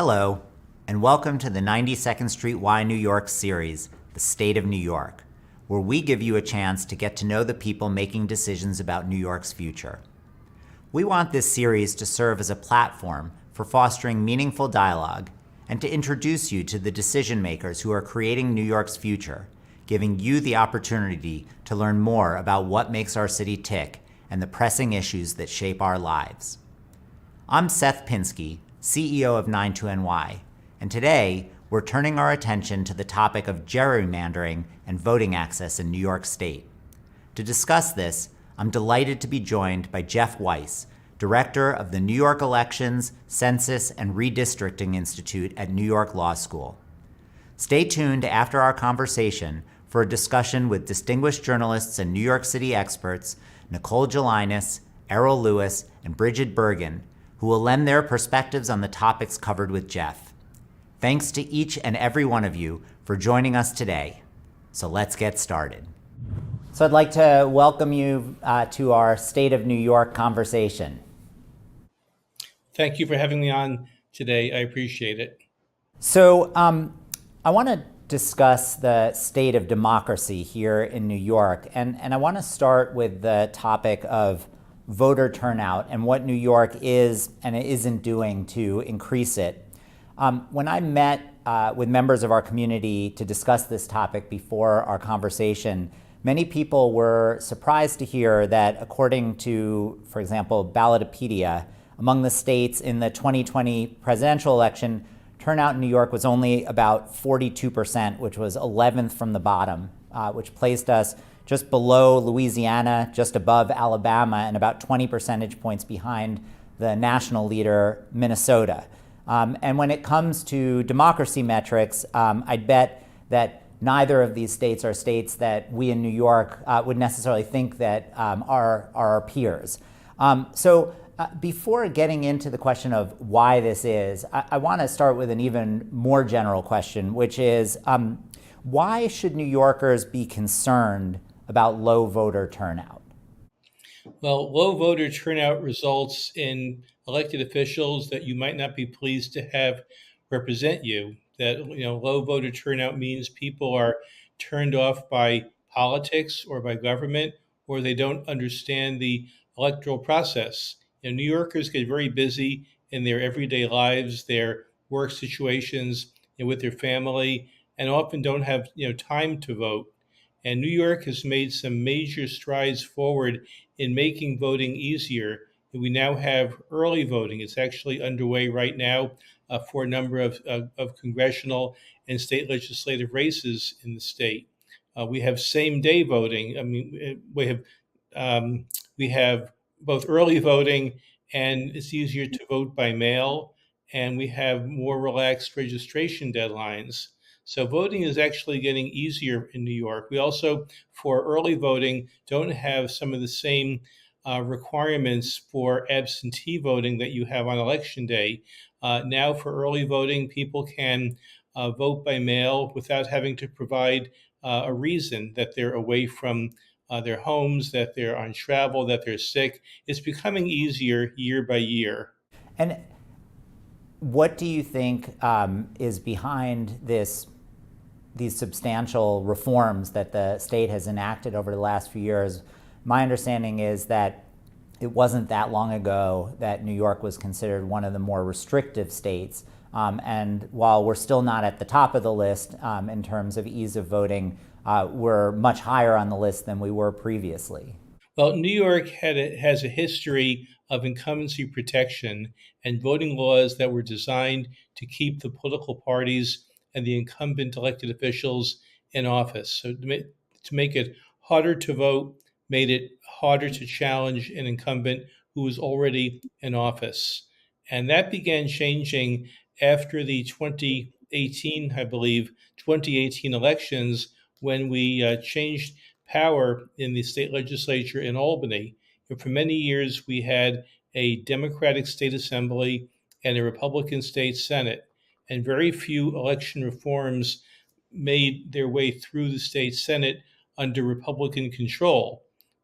Hello, and welcome to the 92nd Street Y New York series, The State of New York, where we give you a chance to get to know the people making decisions about New York's future. We want this series to serve as a platform for fostering meaningful dialogue and to introduce you to the decision makers who are creating New York's future, giving you the opportunity to learn more about what makes our city tick and the pressing issues that shape our lives. I'm Seth Pinsky, CEO of 92NY, and today we're turning our attention to the topic of gerrymandering and voting access in New York State. To discuss this, I'm delighted to be joined by Jeff Wice, Director of the New York Elections, Census, and Redistricting Institute at New York Law School. Stay tuned after our conversation for a discussion with distinguished journalists and New York City experts Nicole Gelinas, Errol Louis, and Brigid Bergin, who will lend their perspectives on the topics covered with Jeff. Thanks to each and every one of you for joining us today. So let's get started. So I'd like to welcome you to our State of New York conversation. Thank you for having me on today. I appreciate it. So I want to discuss the state of democracy here in New York. And I want to start with the topic of voter turnout and what New York is and isn't doing to increase it. When I met with members of our community to discuss this topic before our conversation, many people were surprised to hear that according to, for example, Ballotopedia, among the states in the 2020 presidential election, turnout in New York was only about 42%, which was 11th from the bottom, which placed us just below Louisiana, just above Alabama, and about 20 percentage points behind the national leader, Minnesota. And when it comes to democracy metrics, I'd bet that neither of these states are states that we in New York would necessarily think that are our peers. Before getting into the question of why this is, I want to start with an even more general question, which is why should New Yorkers be concerned about low voter turnout? Well, low voter turnout results in elected officials that you might not be pleased to have represent you. That, low voter turnout means people are turned off by politics or by government, or they don't understand the electoral process. New Yorkers get very busy in their everyday lives, their work situations, with their family, and often don't have time to vote. And New York has made some major strides forward in making voting easier. We now have early voting. It's actually underway right now for a number of congressional and state legislative races in the state. We have same-day voting. I mean, we have both early voting, and it's easier to vote by mail, and we have more relaxed registration deadlines. So voting is actually getting easier in New York. We also, for early voting, don't have some of the same requirements for absentee voting that you have on election day. Now for early voting, people can vote by mail without having to provide a reason that they're away from their homes, that they're on travel, that they're sick. It's becoming easier year by year. And what do you think is behind these substantial reforms that the state has enacted over the last few years? My understanding is that it wasn't that long ago that New York was considered one of the more restrictive states. And while we're still not at the top of the list in terms of ease of voting, we're much higher on the list than we were previously. Well, New York has a history of incumbency protection and voting laws that were designed to keep the political parties and the incumbent elected officials in office. So to make it harder to vote, made it harder to challenge an incumbent who was already in office. And that began changing after the 2018 elections, when we changed power in the state legislature in Albany. For many years, we had a Democratic state assembly and a Republican state Senate, and very few election reforms made their way through the state Senate under Republican control.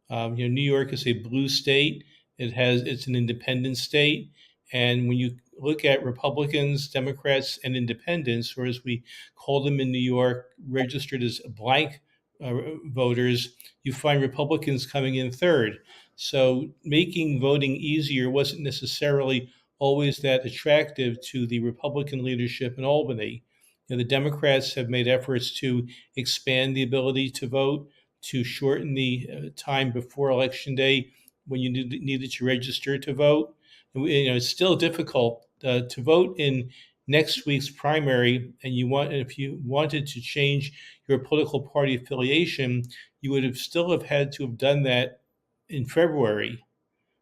New York is a blue state. It's an independent state, and when you look at Republicans, Democrats, and independents, or as we call them in New York, registered as blank voters, you find Republicans coming in third. So making voting easier wasn't necessarily always that attractive to the Republican leadership in Albany. The Democrats have made efforts to expand the ability to vote, to shorten the time before Election Day when you needed to register to vote. It's still difficult to vote in next week's primary, and if you wanted to change your political party affiliation, you would have still have had to have done that in February,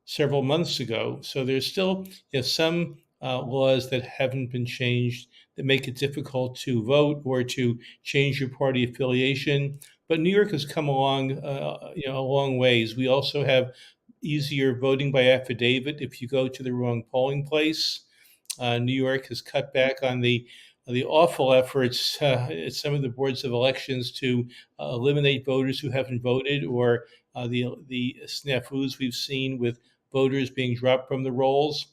several months ago. So there's still some laws that haven't been changed that make it difficult to vote or to change your party affiliation. But New York has come along, a long ways. We also have easier voting by affidavit if you go to the wrong polling place. New York has cut back on the awful efforts at some of the boards of elections to eliminate voters who haven't voted, or the snafus we've seen with voters being dropped from the rolls.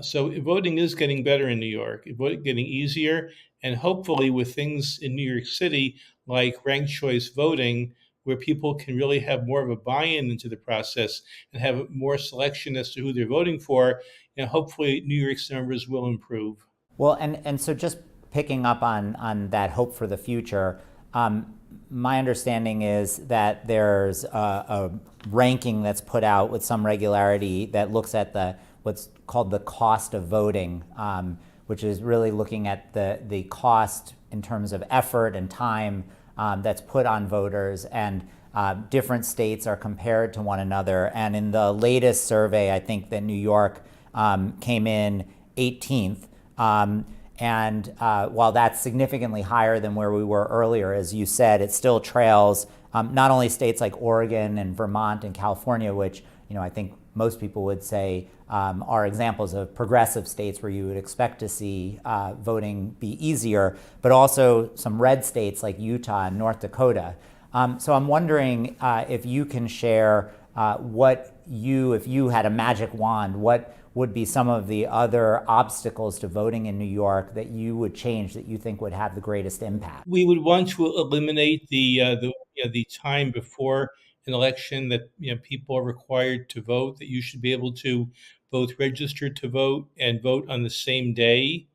So voting is getting better in New York, getting easier, and hopefully with things in New York City like ranked choice voting, where people can really have more of a buy-in into the process and have more selection as to who they're voting for, hopefully New York's numbers will improve. Well, and so just picking up on that hope for the future, my understanding is that there's a ranking that's put out with some regularity that looks at what's called the cost of voting, which is really looking at the cost in terms of effort and time that's put on voters, and different states are compared to one another. And in the latest survey, I think that New York came in 18th. And while that's significantly higher than where we were earlier, as you said, it still trails not only states like Oregon and Vermont and California, which I think most people would say are examples of progressive states where you would expect to see voting be easier, but also some red states like Utah and North Dakota. So I'm wondering if you can share if you had a magic wand, what would be some of the other obstacles to voting in New York that you would change that you think would have the greatest impact? We would want to eliminate the time before an election that people are required to vote, that you should be able to both register to vote and vote on the same day,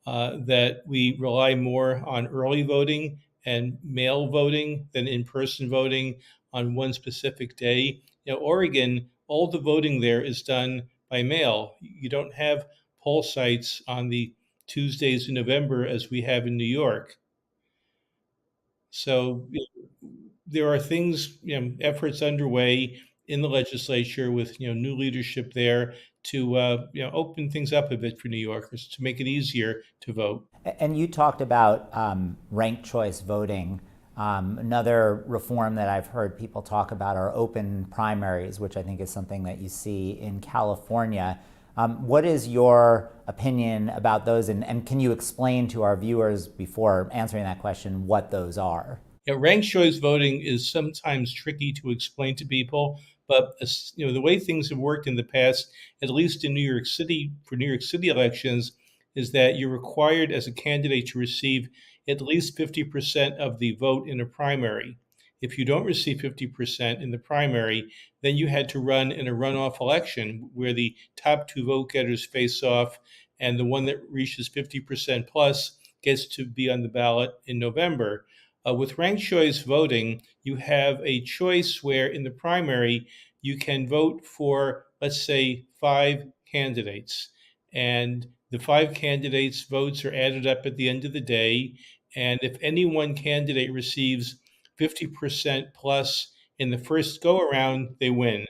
that we rely more on early voting and mail voting than in-person voting on one specific day. Oregon, all the voting there is done by mail. You don't have poll sites on the Tuesdays in November as we have in New York. So there are things, efforts underway in the legislature with new leadership there to open things up a bit for New Yorkers to make it easier to vote. And you talked about ranked choice voting. Another reform that I've heard people talk about are open primaries, which I think is something that you see in California. What is your opinion about those, and can you explain to our viewers before answering that question what those are? Ranked choice voting is sometimes tricky to explain to people, but the way things have worked in the past, at least in New York City, for New York City elections, is that you're required as a candidate to receive at least 50% of the vote in a primary. If you don't receive 50% in the primary, then you had to run in a runoff election where the top two vote getters face off, and the one that reaches 50% plus gets to be on the ballot in November. With ranked choice voting, you have a choice where in the primary, you can vote for, let's say, 5 candidates. And the 5 candidates' votes are added up at the end of the day. And if any one candidate receives 50% plus in the first go around, they win.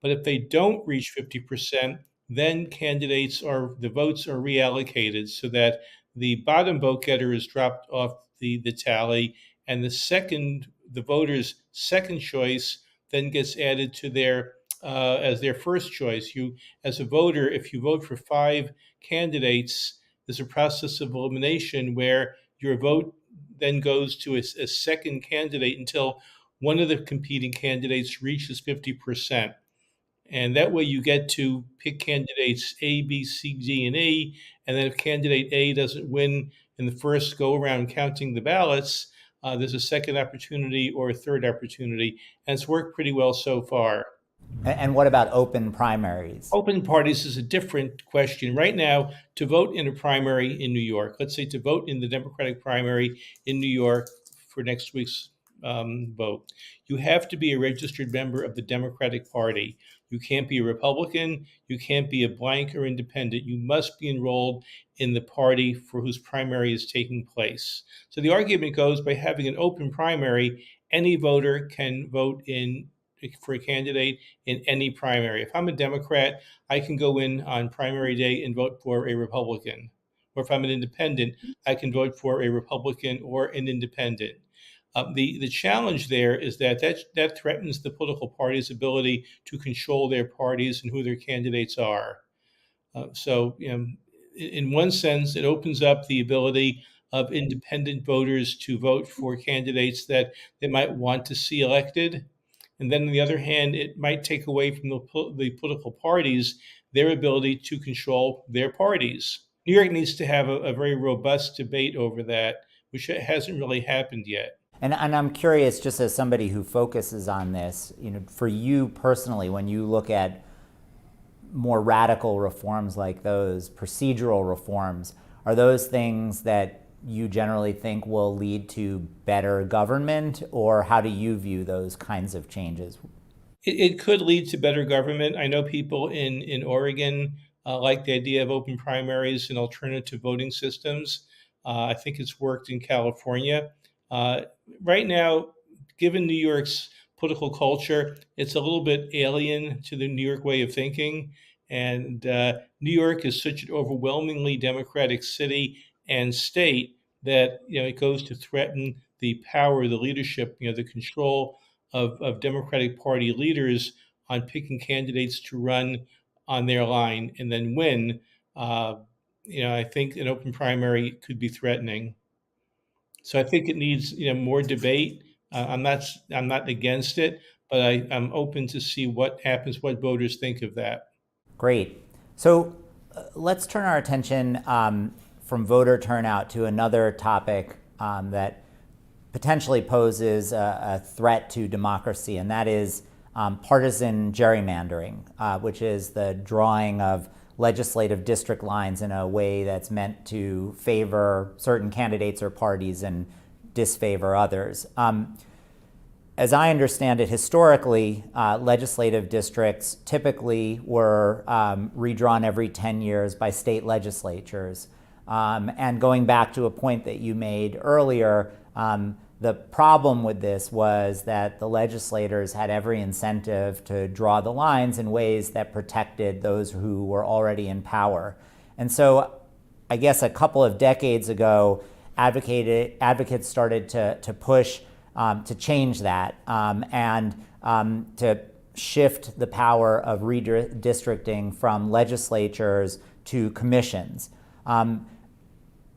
But if they don't reach 50%, then the votes are reallocated so that the bottom vote getter is dropped off the tally, and the voter's second choice then gets added to their as their first choice. You, as a voter, if you vote for 5 candidates, there's a process of elimination where your vote then goes to a second candidate until one of the competing candidates reaches 50%. And that way you get to pick candidates A, B, C, D, and E. And then if candidate A doesn't win in the first go around counting the ballots, there's a second opportunity or a third opportunity. And it's worked pretty well so far. And what about open primaries? Open parties is a different question. Right now, to vote in a primary in New York, let's say to vote in the Democratic primary in New York for next week's vote, you have to be a registered member of the Democratic Party. You can't be a Republican. You can't be a blank or independent. You must be enrolled in the party for whose primary is taking place. So the argument goes by having an open primary, any voter can vote in for a candidate in any primary. If I'm a Democrat, I can go in on primary day and vote for a Republican. Or if I'm an independent, I can vote for a Republican or an independent. The challenge there is that threatens the political party's ability to control their parties and who their candidates are. So, in one sense, it opens up the ability of independent voters to vote for candidates that they might want to see elected. And then on the other hand, it might take away from the political parties their ability to control their parties. New York needs to have a very robust debate over that, which hasn't really happened yet. And I'm curious, just as somebody who focuses on this, for you personally, when you look at more radical reforms like those, procedural reforms, are those things that you generally think will lead to better government, or how do you view those kinds of changes? It could lead to better government. I know people in Oregon like the idea of open primaries and alternative voting systems. I think it's worked in California. Right now, given New York's political culture, it's a little bit alien to the New York way of thinking. And New York is such an overwhelmingly Democratic city and state that it goes to threaten the power, the leadership, the control of Democratic Party leaders on picking candidates to run on their line and then win. I think an open primary could be threatening. So I think it needs more debate. I'm not against it, but I'm open to see what happens, what voters think of that. Great. So let's turn our attention from voter turnout to another topic that potentially poses a threat to democracy, and that is partisan gerrymandering, which is the drawing of legislative district lines in a way that's meant to favor certain candidates or parties and disfavor others. As I understand it, historically, legislative districts typically were redrawn every 10 years by state legislatures. And going back to a point that you made earlier, the problem with this was that the legislators had every incentive to draw the lines in ways that protected those who were already in power. And so I guess a couple of decades ago, advocates started to push to change that and to shift the power of redistricting from legislatures to commissions.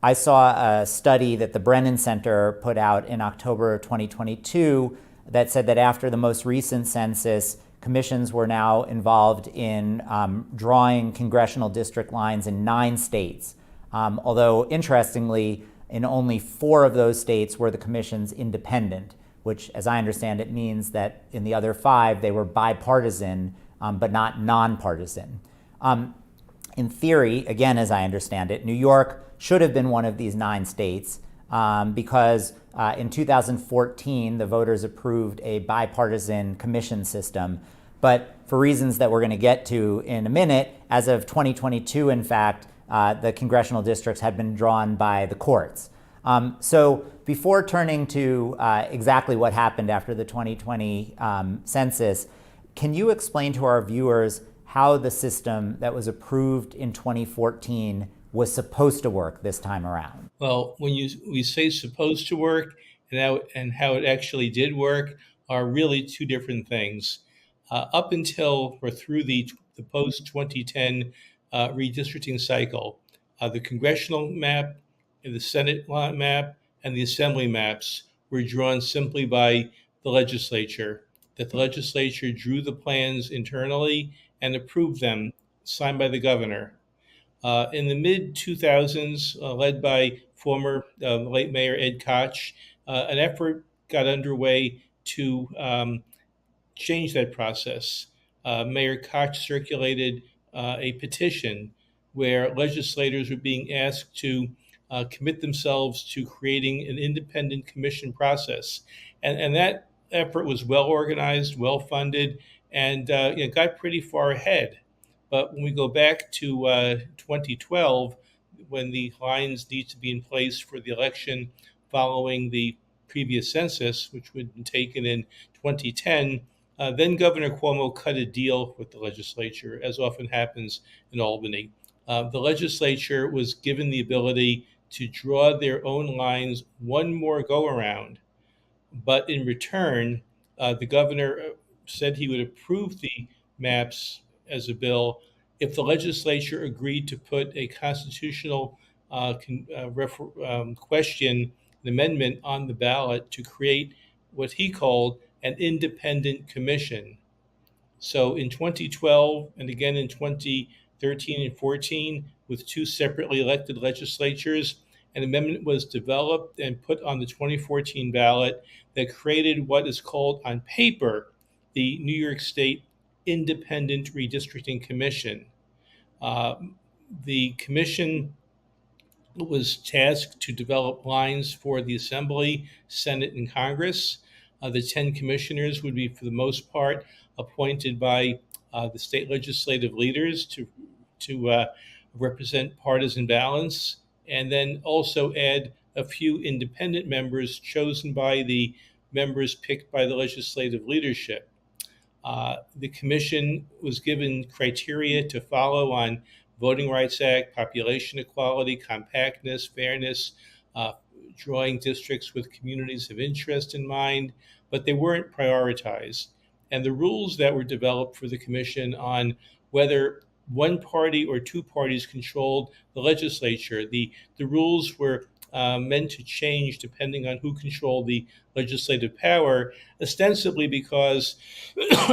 I saw a study that the Brennan Center put out in October 2022 that said that after the most recent census, commissions were now involved in drawing congressional district lines in 9 states. Although, interestingly, in only 4 of those states were the commissions independent, which, as I understand it, means that in the other 5, they were bipartisan, but not nonpartisan. In theory, again, as I understand it, New York should have been one of these 9 states because in 2014, the voters approved a bipartisan commission system. But for reasons that we're going to get to in a minute, as of 2022, in fact, the congressional districts had been drawn by the courts. So before turning to exactly what happened after the 2020 census, can you explain to our viewers how the system that was approved in 2014 was supposed to work this time around? Well, when we say supposed to work and how it actually did work are really 2 different things. Up until or through the post-2010 redistricting cycle, the congressional map, the Senate map, and the Assembly maps were drawn simply by the legislature. that the legislature drew the plans internally and approved them, signed by the governor. In the mid 2000s, led by former late Mayor Ed Koch, an effort got underway to change that process. Mayor Koch circulated a petition where legislators were being asked to commit themselves to creating an independent commission process. And that effort was well organized, well funded, and got pretty far ahead. But when we go back to 2012, when the lines need to be in place for the election following the previous census, which would have been taken in 2010, then Governor Cuomo cut a deal with the legislature, as often happens in Albany. The legislature was given the ability to draw their own lines one more go around, but in return, the governor said he would approve the maps as a bill if the legislature agreed to put a constitutional question, an amendment on the ballot to create what he called an independent commission. So in 2012 and again in 2013 and 14, with two separately elected legislatures, an amendment was developed and put on the 2014 ballot that created what is called on paper the New York State Independent Redistricting Commission. The commission was tasked to develop lines for the Assembly, Senate, and Congress. The 10 commissioners would be, for the most part, appointed by the state legislative leaders to represent partisan balance, and then also add a few independent members chosen by the members picked by the legislative leadership. The commission was given criteria to follow on Voting Rights Act, population equality, compactness, fairness, drawing districts with communities of interest in mind, but they weren't prioritized. And the rules that were developed for the commission on whether one party or two parties controlled the legislature, the rules were meant to change depending on who controlled the legislative power, ostensibly because,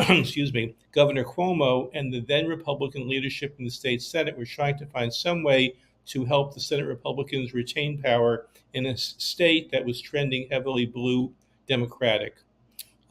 excuse me, Governor Cuomo and the then Republican leadership in the state Senate were trying to find some way to help the Senate Republicans retain power in a state that was trending heavily blue Democratic.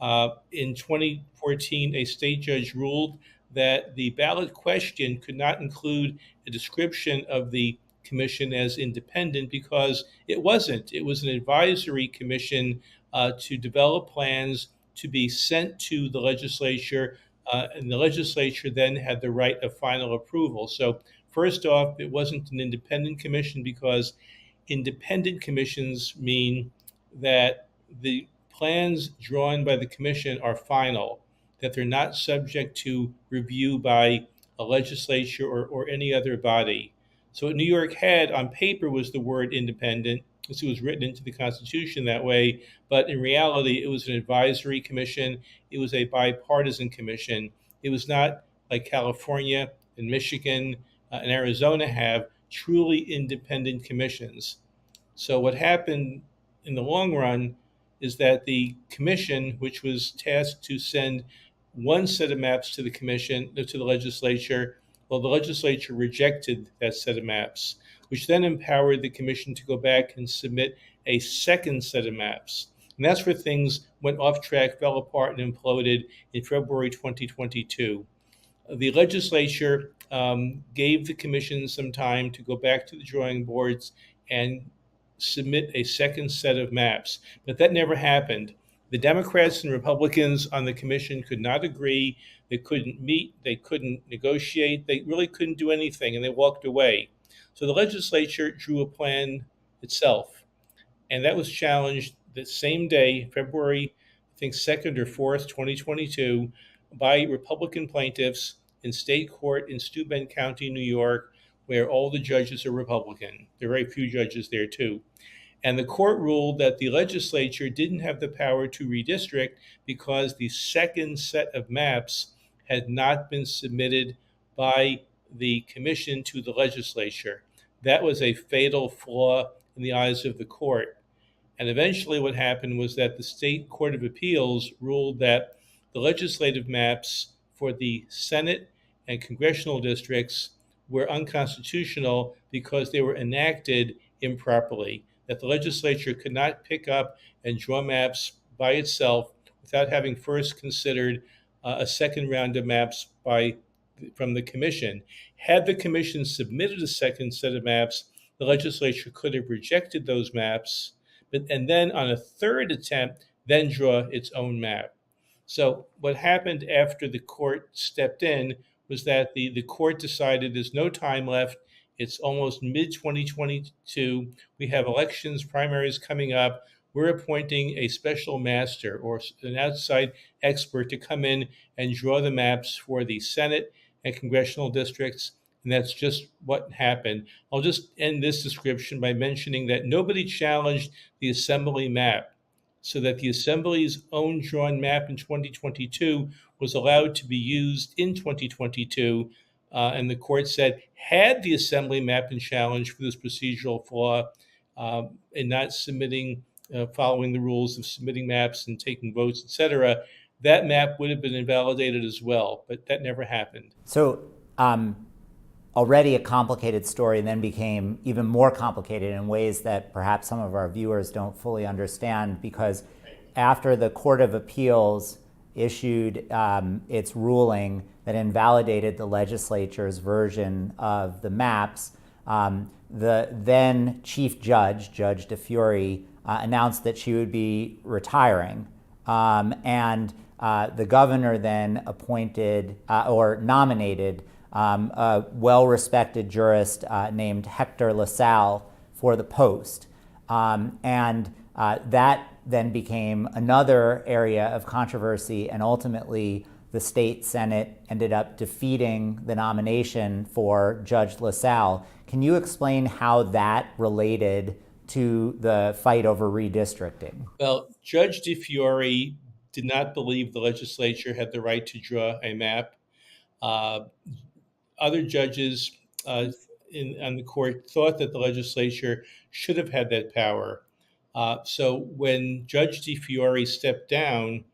In 2014, a state judge ruled that the ballot question could not include a description of the commission as independent because it wasn't. It was an advisory commission to develop plans to be sent to the legislature, and the legislature then had the right of final approval. So first off, it wasn't an independent commission because independent commissions mean that the plans drawn by the commission are final, that they're not subject to review by a legislature or any other body. So what New York had on paper was the word independent, because it was written into the Constitution that way, but in reality, it was an advisory commission. It was a bipartisan commission. It was not like California and Michigan and Arizona have truly independent commissions. So what happened in the long run is that the commission, which was tasked to send one set of maps to the commission, to the legislature, well, the legislature rejected that set of maps, which then empowered the commission to go back and submit a second set of maps. And that's where things went off track, fell apart, and imploded in February 2022. The legislature gave the commission some time to go back to the drawing boards and submit a second set of maps, but that never happened. The Democrats and Republicans on the commission could not agree. They couldn't meet. They couldn't negotiate. They really couldn't do anything, and they walked away. So the legislature drew a plan itself, and that was challenged the same day, February, I think 2nd or 4th, 2022, by Republican plaintiffs in state court in Steuben County, New York, where all the judges are Republican. There are very few judges there, too. And the court ruled that the legislature didn't have the power to redistrict because the second set of maps had not been submitted by the commission to the legislature. That was a fatal flaw in the eyes of the court. And eventually what happened was that the State Court of Appeals ruled that the legislative maps for the Senate and congressional districts were unconstitutional because they were enacted improperly, that the legislature could not pick up and draw maps by itself without having first considered a second round of maps from the commission. Had the commission submitted a second set of maps, the legislature could have rejected those maps, and then on a third attempt, then draw its own map. So what happened after the court stepped in was that the court decided there's no time left. It's almost mid 2022. We have elections, primaries coming up. We're appointing a special master or an outside expert to come in and draw the maps for the Senate and congressional districts. And that's just what happened. I'll just end this description by mentioning that nobody challenged the assembly map, so that the Assembly's own drawn map in 2022 was allowed to be used in 2022. And the court said, had the Assembly map been challenged for this procedural flaw in not submitting, following the rules of submitting maps and taking votes, etc., that map would have been invalidated as well, but that never happened. So already a complicated story and then became even more complicated in ways that perhaps some of our viewers don't fully understand, because after the Court of Appeals issued its ruling that invalidated the legislature's version of the maps, the then chief judge, Judge DeFiore, announced that she would be retiring. And the governor then appointed or nominated a well-respected jurist named Hector LaSalle for the post. And that then became another area of controversy, and ultimately the state Senate ended up defeating the nomination for Judge LaSalle. Can you explain how that related to the fight over redistricting? Well, Judge DeFiore did not believe the legislature had the right to draw a map. Other judges on the court thought that the legislature should have had that power. So when Judge DeFiore stepped down,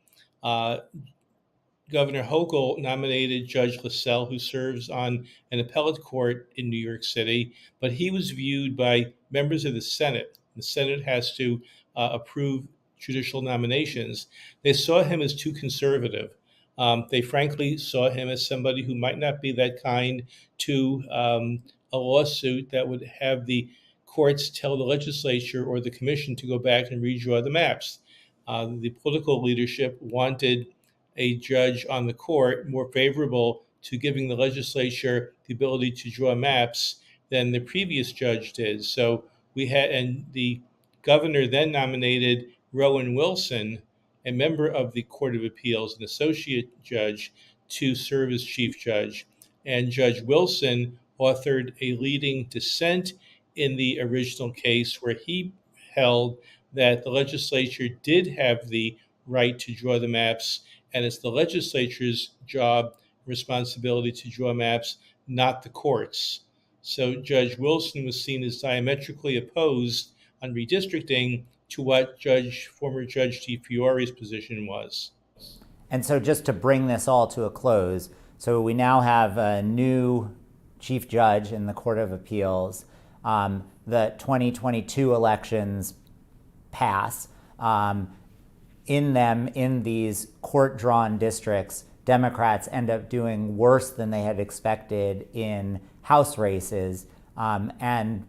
Governor Hochul nominated Judge LaSalle, who serves on an appellate court in New York City, but he was viewed by members of the Senate. The Senate has to approve judicial nominations. They saw him as too conservative. They frankly saw him as somebody who might not be that kind to a lawsuit that would have the courts tell the legislature or the commission to go back and redraw the maps. The political leadership wanted a judge on the court more favorable to giving the legislature the ability to draw maps than the previous judge did. So and the governor then nominated Rowan Wilson, a member of the Court of Appeals, an associate judge, to serve as chief judge. And Judge Wilson authored a leading dissent in the original case, where he held that the legislature did have the right to draw the maps, and it's the legislature's job, responsibility to draw maps, not the courts. So Judge Wilson was seen as diametrically opposed on redistricting to what former Judge DeFiore's position was. And so just to bring this all to a close, so we now have a new chief judge in the Court of Appeals. The 2022 elections pass. In these court-drawn districts, Democrats end up doing worse than they had expected in House races. And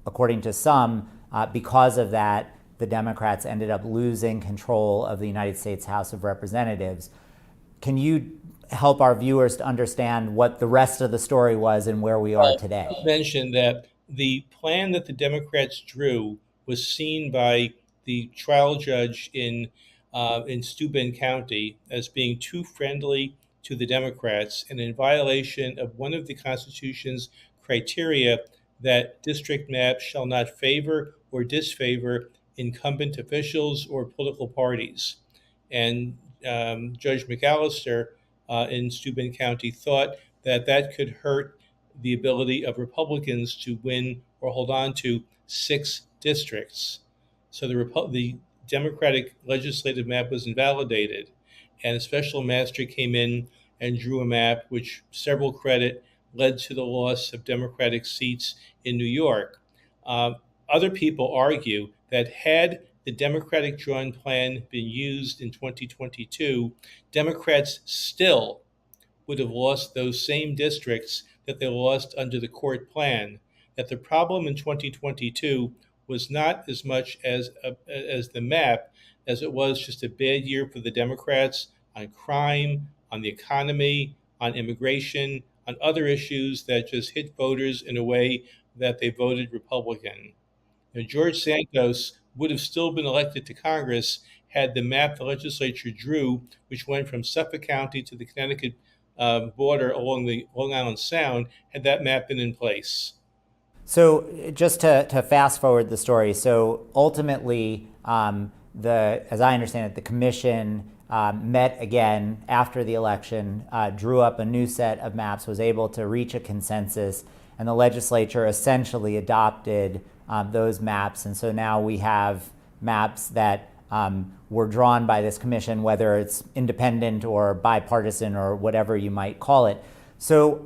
according to some, because of that, the Democrats ended up losing control of the United States House of Representatives. Can you help our viewers to understand what the rest of the story was and where we are today? I mentioned that the plan that the Democrats drew was seen by the trial judge in Steuben County as being too friendly to the Democrats and in violation of one of the Constitution's criteria that district maps shall not favor or disfavor incumbent officials or political parties. And Judge McAllister in Steuben County thought that that could hurt the ability of Republicans to win or hold on to 6 districts. So the Democratic legislative map was invalidated. and a special master came in and drew a map, which several credit led to the loss of Democratic seats in New York. Uh, Other people argue that had the Democratic drawn plan been used in 2022, Democrats still would have lost those same districts that they lost under the court plan. That the problem in 2022 was not as much as the map as it was just a bad year for the Democrats on crime, on the economy, on immigration, on other issues that just hit voters in a way that they voted Republican. And George Santos would have still been elected to Congress had the map the legislature drew, which went from Suffolk County to the Connecticut border along the Long Island Sound, had that map been in place. So just to fast forward the story, so ultimately, as I understand it, the commission met again after the election, drew up a new set of maps, was able to reach a consensus, and the legislature essentially adopted those maps. And so now we have maps that were drawn by this commission, whether it's independent or bipartisan or whatever you might call it. So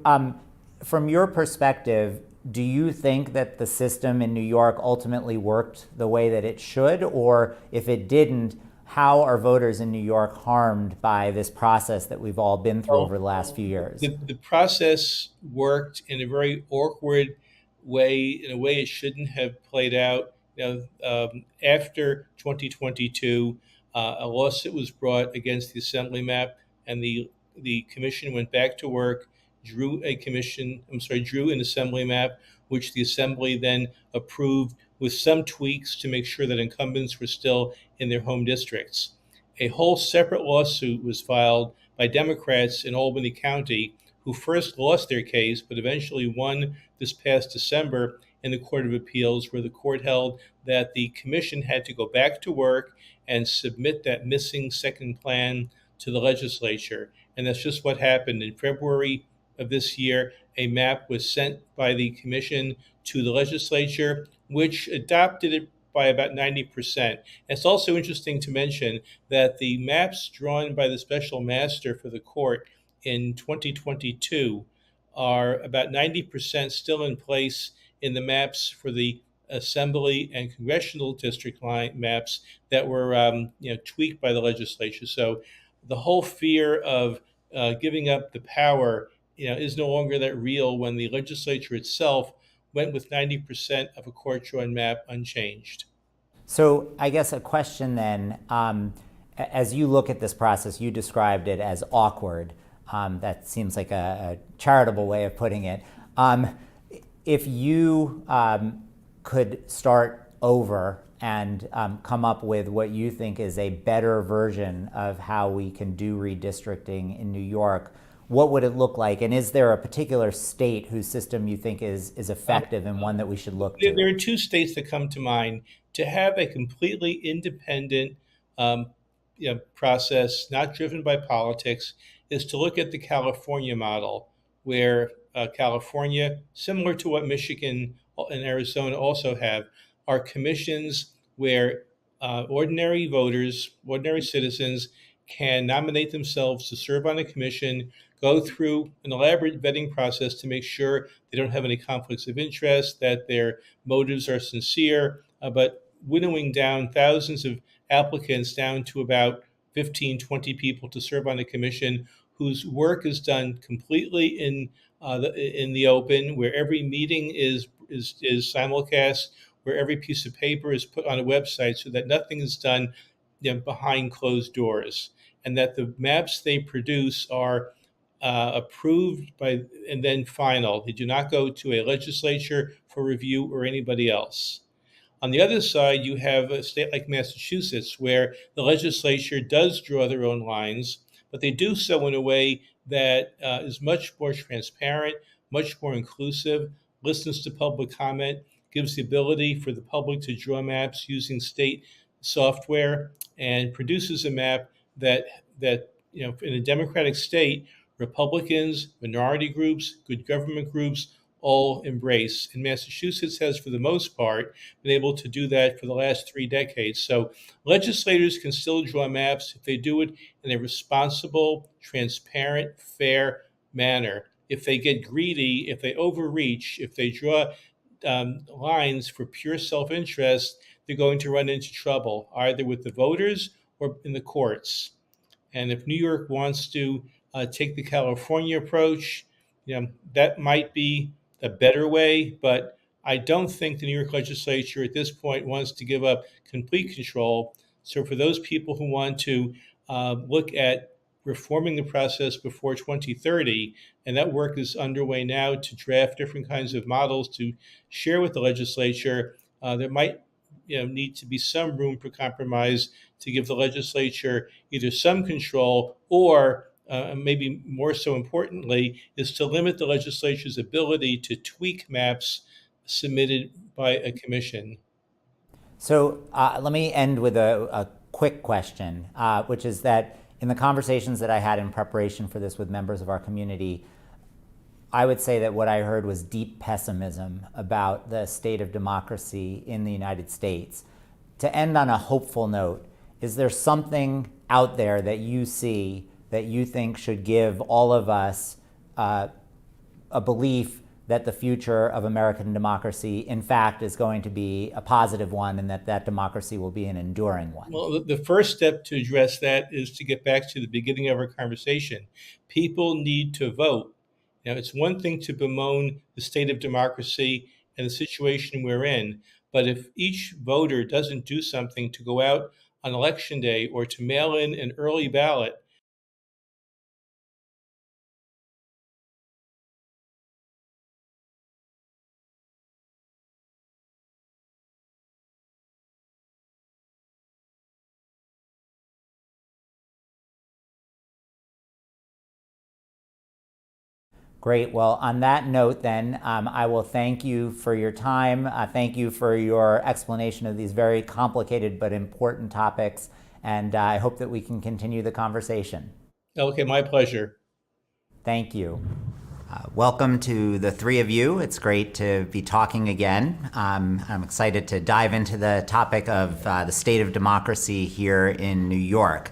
from your perspective, do you think that the system in New York ultimately worked the way that it should? Or if it didn't, how are voters in New York harmed by this process that we've all been through over the last few years? The process worked in a very awkward way, in a way it shouldn't have played out. After 2022, a lawsuit was brought against the Assembly map, and the commission went back to work, drew an Assembly map, which the Assembly then approved with some tweaks to make sure that incumbents were still in their home districts. A whole separate lawsuit was filed by Democrats in Albany County, who first lost their case but eventually won this past December in the Court of Appeals, where the court held that the commission had to go back to work and submit that missing second plan to the legislature. And that's just what happened. In February of this year, a map was sent by the commission to the legislature, which adopted it by about 90%. It's also interesting to mention that the maps drawn by the special master for the court in 2022 are about 90% still in place in the maps for the assembly and congressional district line maps that were tweaked by the legislature. So the whole fear of giving up the power is no longer that real when the legislature itself went with 90% of a court-drawn map unchanged. So I guess a question then, as you look at this process, you described it as awkward. That seems like a charitable way of putting it. If you could start over and come up with what you think is a better version of how we can do redistricting in New York, what would it look like? And is there a particular state whose system you think is effective and one that we should look to? There are two states that come to mind. To have a completely independent process, not driven by politics, is to look at the California model, where California, similar to what Michigan and Arizona also have, are commissions where ordinary voters, ordinary citizens, can nominate themselves to serve on a commission, go through an elaborate vetting process to make sure they don't have any conflicts of interest, that their motives are sincere, but winnowing down thousands of applicants down to about 15, 20 people to serve on a commission whose work is done completely in the open, where every meeting is simulcast, where every piece of paper is put on a website, so that nothing is done behind closed doors, and that the maps they produce are approved by and then final. They do not go to a legislature for review or anybody else. On the other side, you have a state like Massachusetts, where the legislature does draw their own lines, but they do so in a way that is much more transparent, much more inclusive, listens to public comment, gives the ability for the public to draw maps using state software, and produces a map that in a democratic state, Republicans, minority groups, good government groups, all embrace. And Massachusetts has, for the most part, been able to do that for the last 3 decades. So legislators can still draw maps if they do it in a responsible, transparent, fair manner. If they get greedy, if they overreach, if they draw lines for pure self-interest, they're going to run into trouble, either with the voters or in the courts. And if New York wants to take the California approach, that might be a better way, but I don't think the New York legislature at this point wants to give up complete control. So for those people who want to look at reforming the process before 2030, and that work is underway now to draft different kinds of models to share with the legislature, there might need to be some room for compromise to give the legislature either some control or maybe more so importantly, is to limit the legislature's ability to tweak maps submitted by a commission. So let me end with a quick question, which is that in the conversations that I had in preparation for this with members of our community, I would say that what I heard was deep pessimism about the state of democracy in the United States. To end on a hopeful note, is there something out there that you see that you think should give all of us a belief that the future of American democracy, in fact, is going to be a positive one and that democracy will be an enduring one? Well, the first step to address that is to get back to the beginning of our conversation. People need to vote. Now, it's one thing to bemoan the state of democracy and the situation we're in, but if each voter doesn't do something to go out on election day or to mail in an early ballot, Great. Well, on that note, then, I will thank you for your time. Thank you for your explanation of these very complicated but important topics. And I hope that we can continue the conversation. okay, my pleasure. Thank you. Welcome to the three of you. It's great to be talking again. I'm excited to dive into the topic of the state of democracy here in New York.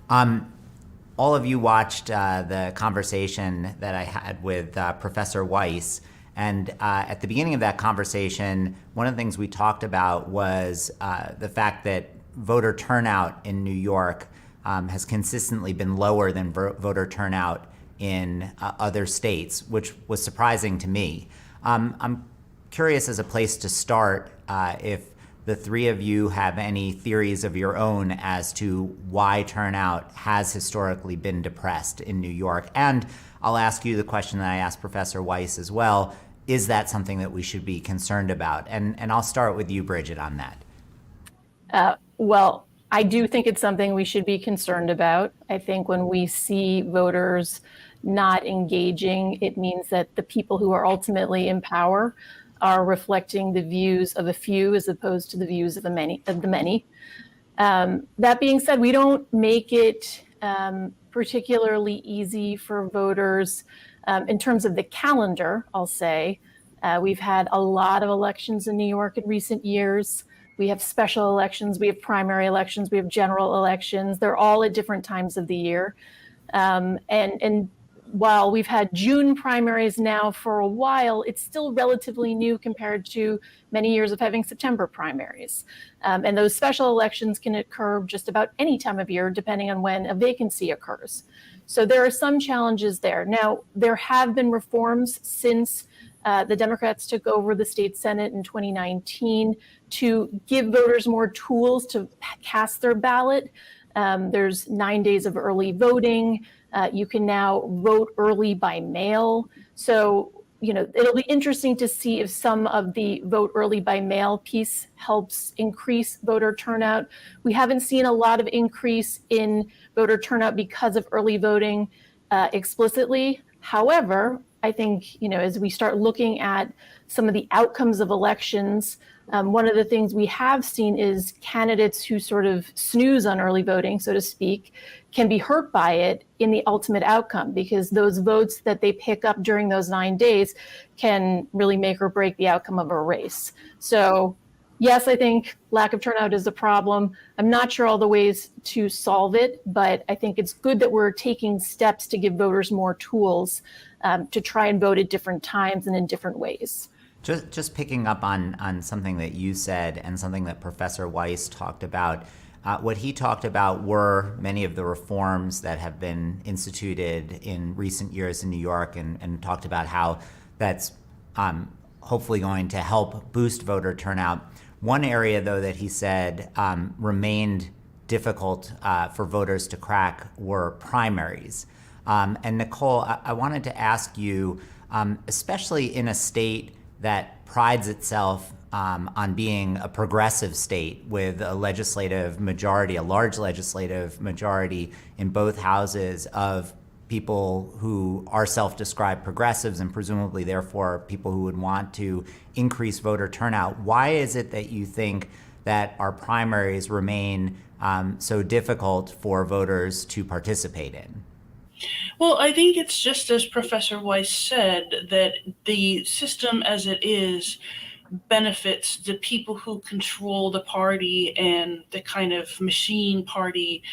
All of you watched the conversation that I had with Professor Wice. And at the beginning of that conversation, one of the things we talked about was the fact that voter turnout in New York has consistently been lower than voter turnout in other states, which was surprising to me. I'm curious as a place to start if the three of you have any theories of your own as to why turnout has historically been depressed in New York. And I'll ask you the question that I asked Professor Wice as well. Is that something that we should be concerned about? And I'll start with you, Brigid, on that. Well, I do think it's something we should be concerned about. I think when we see voters not engaging, it means that the people who are ultimately in power are reflecting the views of a few as opposed to the views of the many. That being said, we don't make it particularly easy for voters in terms of the calendar, I'll say. We've had a lot of elections in New York in recent years. We have special elections, we have primary elections, we have general elections. They're all at different times of the year. And while we've had June primaries now for a while, it's still relatively new compared to many years of having September primaries. And those special elections can occur just about any time of year, depending on when a vacancy occurs. So there are some challenges there. Now, there have been reforms since the Democrats took over the state Senate in 2019 to give voters more tools to cast their ballot. There's 9 days of early voting. You can now vote early by mail. So, it'll be interesting to see if some of the vote early by mail piece helps increase voter turnout. We haven't seen a lot of increase in voter turnout because of early voting explicitly. However, I think, as we start looking at some of the outcomes of elections, One of the things we have seen is candidates who sort of snooze on early voting, so to speak, can be hurt by it in the ultimate outcome, because those votes that they pick up during those 9 days can really make or break the outcome of a race. So yes, I think lack of turnout is a problem. I'm not sure all the ways to solve it, but I think it's good that we're taking steps to give voters more tools to try and vote at different times and in different ways. Just picking up on something that you said and something that Professor Wice talked about, what he talked about were many of the reforms that have been instituted in recent years in New York, and talked about how that's hopefully going to help boost voter turnout. One area, though, that he said remained difficult for voters to crack were primaries. And Nicole, I wanted to ask you, especially in a state that prides itself on being a progressive state with a legislative majority, a large legislative majority in both houses of people who are self-described progressives and presumably therefore people who would want to increase voter turnout. Why is it that you think that our primaries remain so difficult for voters to participate in? Well, I think it's just as Professor Wice said, that the system as it is benefits the people who control the party and the kind of machine party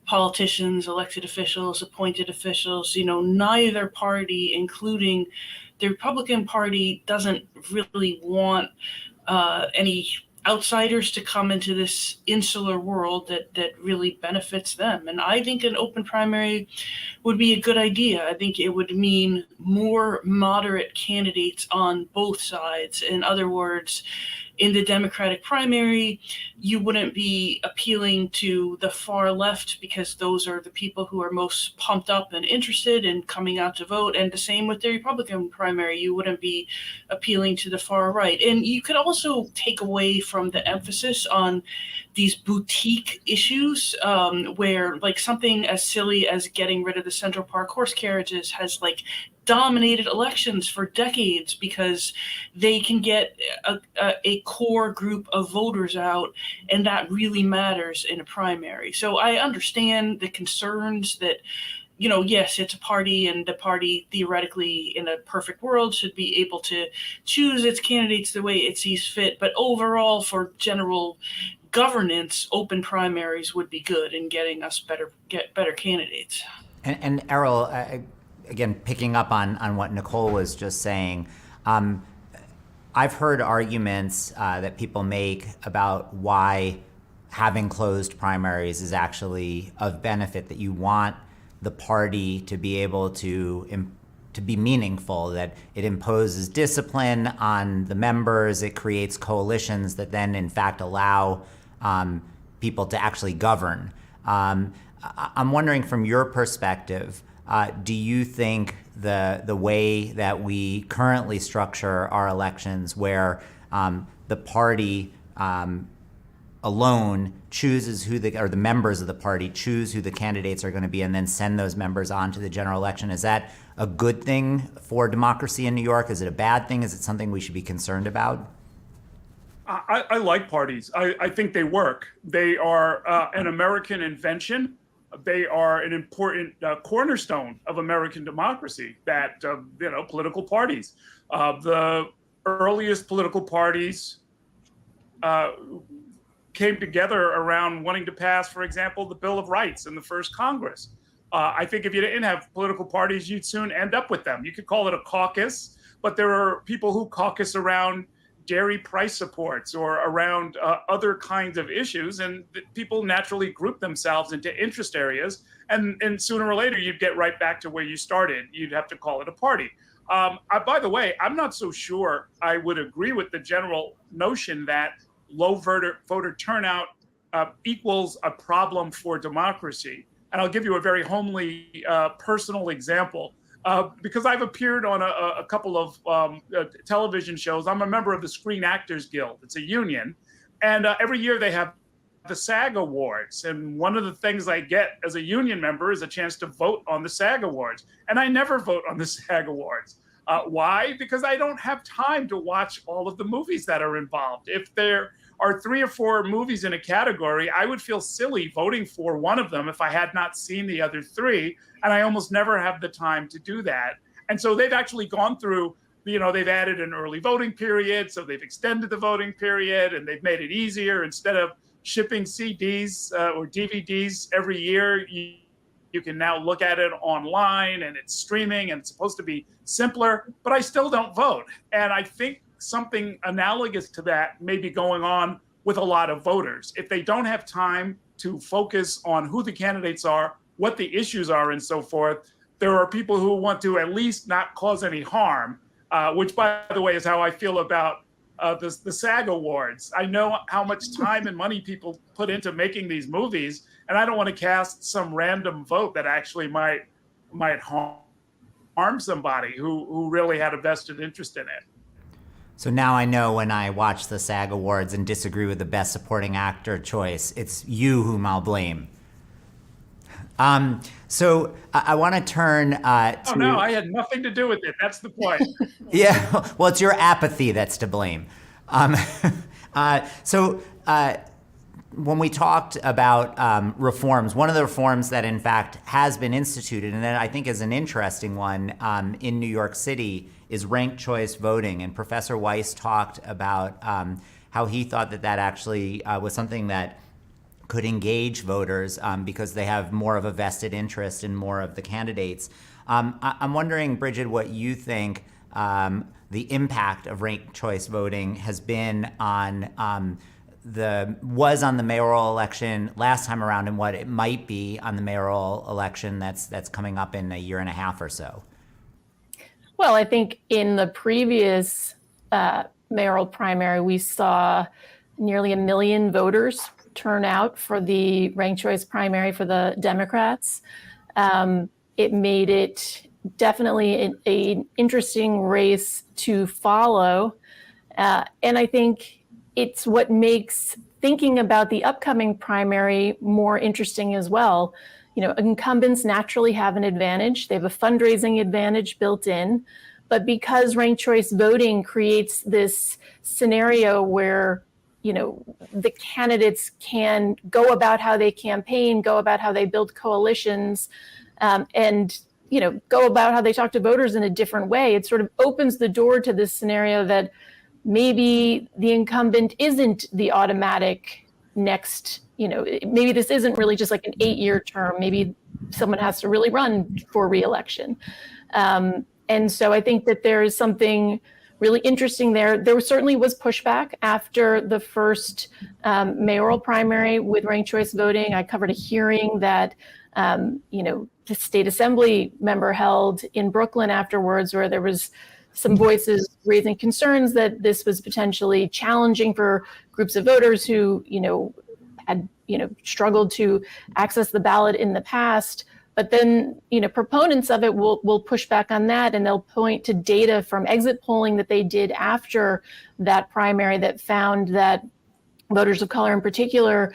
politicians, elected officials, appointed officials. Neither party, including the Republican Party, doesn't really want any outsiders to come into this insular world that really benefits them. And I think an open primary would be a good idea. I think it would mean more moderate candidates on both sides. In other words, in the Democratic primary, you wouldn't be appealing to the far left because those are the people who are most pumped up and interested in coming out to vote. And the same with the Republican primary, you wouldn't be appealing to the far right. And you could also take away from the emphasis on these boutique issues where like something as silly as getting rid of the Central Park horse carriages has dominated elections for decades because they can get a core group of voters out, and that really matters in a primary. So I understand the concerns that, yes, it's a party, and the party theoretically in a perfect world should be able to choose its candidates the way it sees fit. But overall, for general governance, open primaries would be good in getting us better candidates. And Errol, again, picking up on what Nicole was just saying, I've heard arguments that people make about why having closed primaries is actually of benefit, that you want the party to be able to be meaningful, that it imposes discipline on the members, it creates coalitions that then in fact allow people to actually govern. I'm wondering from your perspective, do you think the way that we currently structure our elections, where the party alone chooses or the members of the party choose who the candidates are going to be and then send those members on to the general election, is that a good thing for democracy in New York? Is it a bad thing? Is it something we should be concerned about? I like parties. I think they work. They are an American invention. They are an important cornerstone of American democracy, that, political parties. The earliest political parties came together around wanting to pass, for example, the Bill of Rights in the first Congress. I think if you didn't have political parties, you'd soon end up with them. You could call it a caucus, but there are people who caucus around dairy price supports or around other kinds of issues, and people naturally group themselves into interest areas, and sooner or later you'd get right back to where you started. You'd have to call it a party. By the way, I'm not so sure I would agree with the general notion that low voter turnout equals a problem for democracy. And I'll give you a very homely personal example. Because I've appeared on a couple of television shows. I'm a member of the Screen Actors Guild. It's a union. And every year they have the SAG Awards. And one of the things I get as a union member is a chance to vote on the SAG Awards. And I never vote on the SAG Awards. Why? Because I don't have time to watch all of the movies that are involved. If there are 3 or 4 movies in a category, I would feel silly voting for one of them if I had not seen the other 3, and I almost never have the time to do that. And so they've actually gone through, they've added an early voting period, so they've extended the voting period, and they've made it easier. Instead of shipping CDs or DVDs every year, you can now look at it online, and it's streaming, and it's supposed to be simpler, but I still don't vote. And I think something analogous to that may be going on with a lot of voters. If they don't have time to focus on who the candidates are, what the issues are, and so forth, there are people who want to at least not cause any harm, which, by the way, is how I feel about the SAG Awards. I know how much time and money people put into making these movies, and I don't want to cast some random vote that actually might harm somebody who really had a vested interest in it. So now I know when I watch the SAG Awards and disagree with the Best Supporting Actor choice, it's you whom I'll blame. So I want to turn to... Oh, no, I had nothing to do with it. That's the point. Yeah, well, it's your apathy that's to blame. When we talked about reforms, one of the reforms that in fact has been instituted, and that I think is an interesting one in New York City, is ranked choice voting. And Professor Wice talked about how he thought that actually was something that could engage voters because they have more of a vested interest in more of the candidates. I'm wondering, Brigid, what you think the impact of ranked choice voting has been on the mayoral election last time around, and what it might be on the mayoral election that's coming up in a year and a half or so. Well, I think in the previous mayoral primary, we saw nearly 1 million voters turn out for the ranked choice primary for the Democrats. It made it definitely an interesting race to follow. And I think it's what makes thinking about the upcoming primary more interesting as well. Incumbents naturally have an advantage. They have a fundraising advantage built in. But because ranked choice voting creates this scenario where the candidates can go about how they campaign, go about how they build coalitions, and go about how they talk to voters in a different way. It sort of opens the door to this scenario that maybe the incumbent isn't the automatic next, maybe this isn't really just like an 8-year term. Maybe someone has to really run for re-election. And so I think that there is something really interesting there. There certainly was pushback after the first mayoral primary with ranked choice voting. I covered a hearing that, the state assembly member held in Brooklyn afterwards, where there was some voices raising concerns that this was potentially challenging for groups of voters who, had, struggled to access the ballot in the past. But then, proponents of it will push back on that, and they'll point to data from exit polling that they did after that primary that found that voters of color in particular,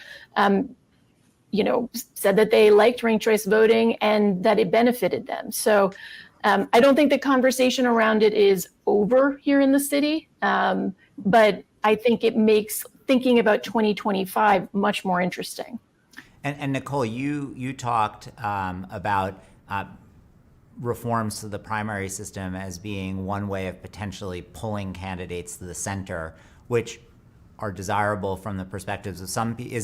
said that they liked ranked choice voting and that it benefited them. So I don't think the conversation around it is over here in the city, but I think it makes thinking about 2025 much more interesting. And Nicole, you talked about reforms to the primary system as being one way of potentially pulling candidates to the center, which are desirable from the perspectives of some people,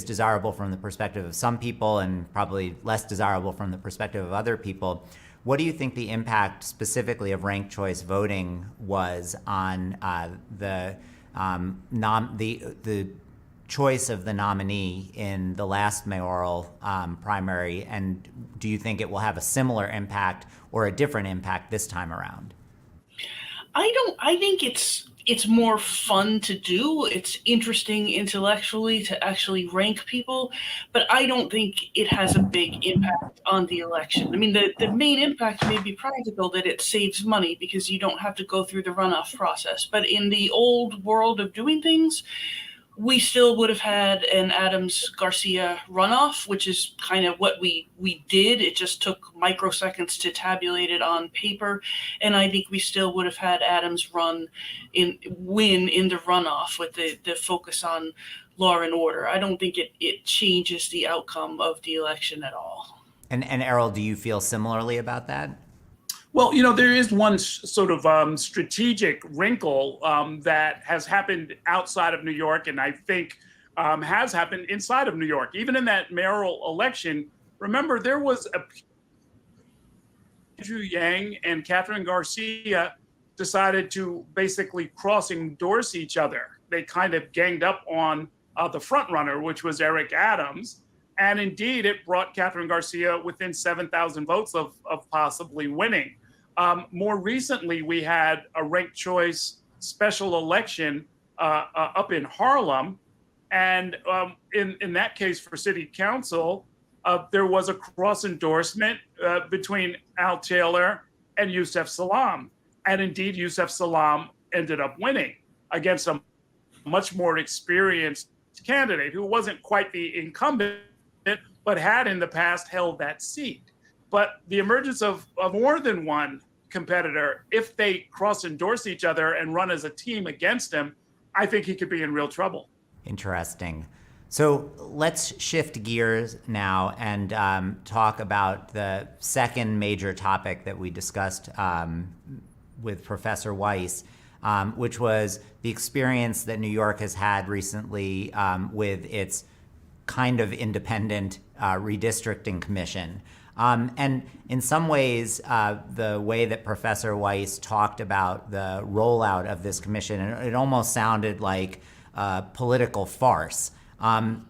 and probably less desirable from the perspective of other people. What do you think the impact specifically of ranked choice voting was on the choice of the nominee in the last mayoral primary, and do you think it will have a similar impact or a different impact this time around? I think it's more fun to do. It's interesting intellectually to actually rank people, but I don't think it has a big impact on the election. I mean, the main impact may be practical, that it saves money because you don't have to go through the runoff process. But in the old world of doing things, we still would have had an Adams-Garcia runoff, which is kind of what we did. It just took microseconds to tabulate it on paper. And I think we still would have had Adams win in the runoff with the focus on law and order. I don't think it changes the outcome of the election at all. And Errol, do you feel similarly about that? Well, there is one sort of strategic wrinkle that has happened outside of New York, and I think has happened inside of New York. Even in that mayoral election, remember, there was Andrew Yang and Catherine Garcia decided to basically cross-endorse each other. They kind of ganged up on the front runner, which was Eric Adams. And indeed, it brought Catherine Garcia within 7,000 votes of possibly winning. More recently, we had a ranked choice special election up in Harlem. And in that case for city council, there was a cross endorsement between Al Taylor and Yusef Salaam. And indeed, Yusef Salaam ended up winning against a much more experienced candidate who wasn't quite the incumbent, but had in the past held that seat. But the emergence of more than one competitor, if they cross-endorse each other and run as a team against him, I think he could be in real trouble. Interesting. So let's shift gears now and talk about the second major topic that we discussed with Professor Wice, which was the experience that New York has had recently with its kind of independent redistricting commission. And in some ways, the way that Professor Wice talked about the rollout of this commission, it almost sounded like a political farce. In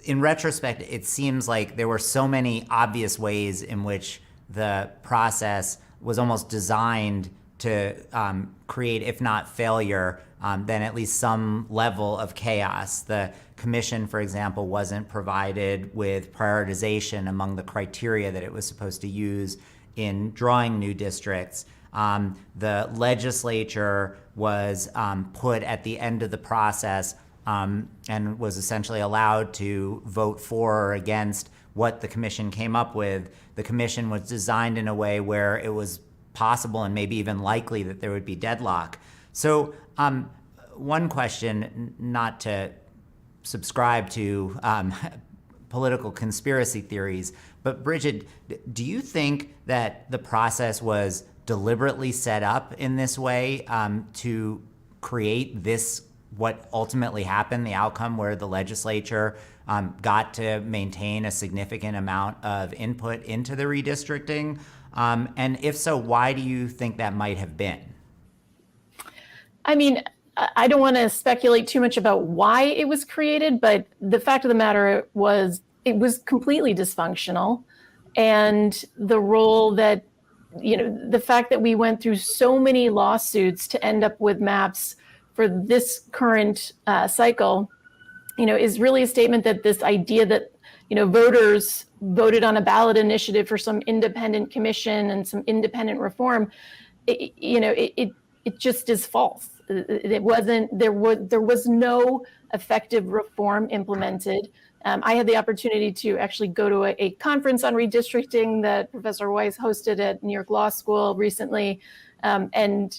retrospect, it seems like there were so many obvious ways in which the process was almost designed to create, if not failure, then at least some level of chaos. The commission, for example, wasn't provided with prioritization among the criteria that it was supposed to use in drawing new districts. The legislature was put at the end of the process and was essentially allowed to vote for or against what the commission came up with. The commission was designed in a way where it was possible and maybe even likely that there would be deadlock. So one question, not to subscribe to political conspiracy theories, but Brigid, do you think that the process was deliberately set up in this way to create this, what ultimately happened, the outcome where the legislature got to maintain a significant amount of input into the redistricting? And if so, why do you think that might have been? I mean, I don't want to speculate too much about why it was created, but the fact of the matter was it was completely dysfunctional. And the role that, the fact that we went through so many lawsuits to end up with maps for this current cycle, is really a statement that this idea that, voters voted on a ballot initiative for some independent commission and some independent reform, it just is false. It wasn't, there was no effective reform implemented. I had the opportunity to actually go to a conference on redistricting that Professor Wice hosted at New York Law School recently. And,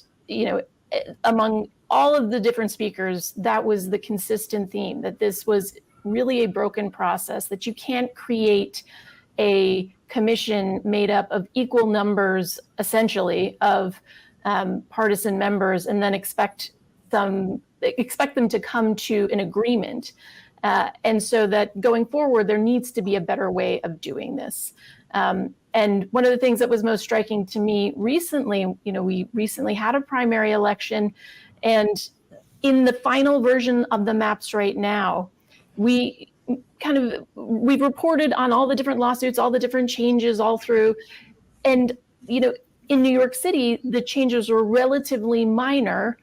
among all of the different speakers, that was the consistent theme, that this was really a broken process, that you can't create a commission made up of equal numbers, essentially, of partisan members and then expect them to come to an agreement. And so that going forward, there needs to be a better way of doing this. And one of the things that was most striking to me recently, we recently had a primary election, and in the final version of the maps right now, we've reported on all the different lawsuits, all the different changes all through. And, in New York City, the changes were relatively minor,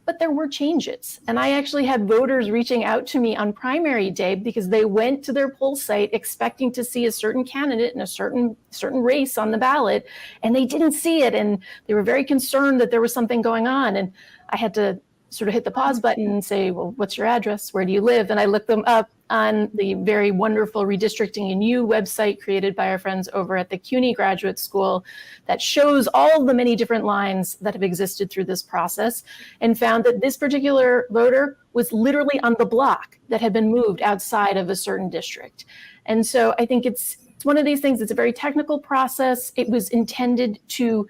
but there were changes. And I actually had voters reaching out to me on primary day because they went to their poll site expecting to see a certain candidate in a certain race on the ballot, and they didn't see it. And they were very concerned that there was something going on. And I had to sort of hit the pause button and say, well, what's your address? Where do you live? And I looked them up on the very wonderful Redistricting and You website created by our friends over at the CUNY Graduate School that shows all the many different lines that have existed through this process, and found that this particular voter was literally on the block that had been moved outside of a certain district. And so I think it's one of these things, it's a very technical process. It was intended to,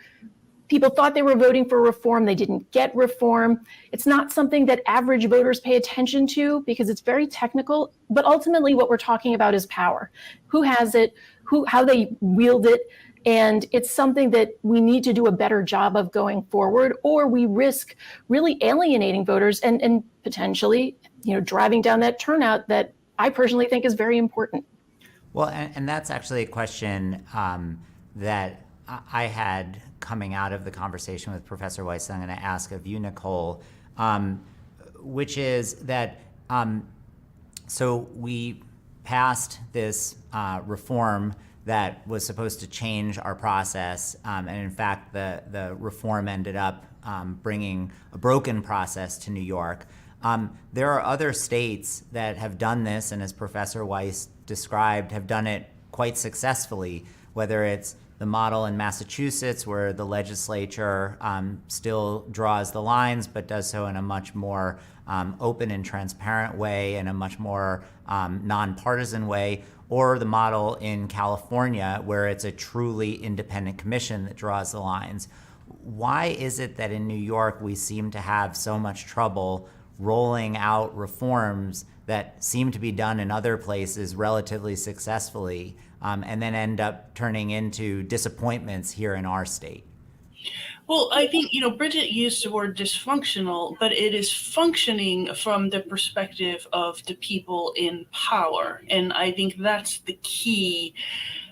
people thought they were voting for reform. They didn't get reform. It's not something that average voters pay attention to because it's very technical. But ultimately, what we're talking about is power. Who has it? How they wield it? And it's something that we need to do a better job of going forward, or we risk really alienating voters and potentially, driving down that turnout that I personally think is very important. Well, and that's actually a question that I had coming out of the conversation with Professor Wice. I'm going to ask of you, Nicole, which is that, so we passed this reform that was supposed to change our process, and in fact, the reform ended up bringing a broken process to New York. There are other states that have done this, and as Professor Wice described, have done it quite successfully, whether it's the model in Massachusetts where the legislature still draws the lines, but does so in a much more open and transparent way, and a much more nonpartisan way, or the model in California where it's a truly independent commission that draws the lines. Why is it that in New York we seem to have so much trouble rolling out reforms that seem to be done in other places relatively successfully, and then end up turning into disappointments here in our state? Well, I think, Brigid used the word dysfunctional, but it is functioning from the perspective of the people in power. And I think that's the key.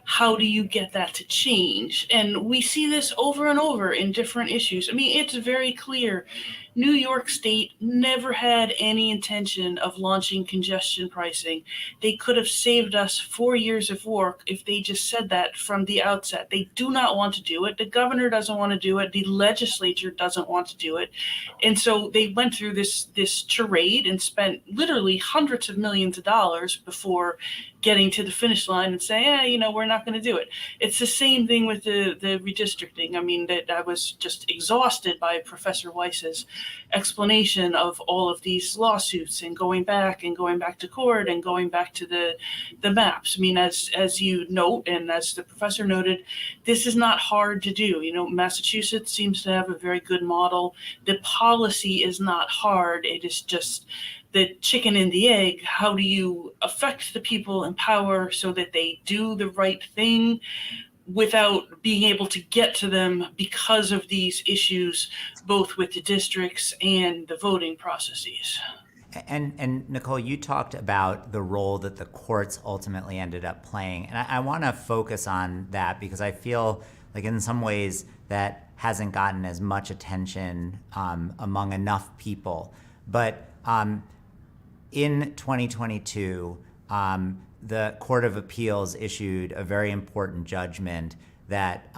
How do you get that to change? And we see this over and over in different issues. I mean, it's very clear. New York State never had any intention of launching congestion pricing. They could have saved us 4 years of work if they just said that from the outset. They do not want to do it. The governor doesn't want to do it. The legislature doesn't want to do it. And so they went through this charade and spent literally hundreds of millions of dollars before getting to the finish line and saying, we're not going to do it. It's the same thing with the redistricting. I mean, that I was just exhausted by Professor Wice's explanation of all of these lawsuits and going back to court and going back to the maps. I mean, as you note, and as the professor noted, this is not hard to do. Massachusetts seems to have a very good model. The policy is not hard. It is just the chicken and the egg. How do you affect the people in power so that they do the right thing without being able to get to them because of these issues, both with the districts and the voting processes? And Nicole, you talked about the role that the courts ultimately ended up playing. And I want to focus on that because I feel like in some ways that hasn't gotten as much attention among enough people. But in 2022, the Court of Appeals issued a very important judgment that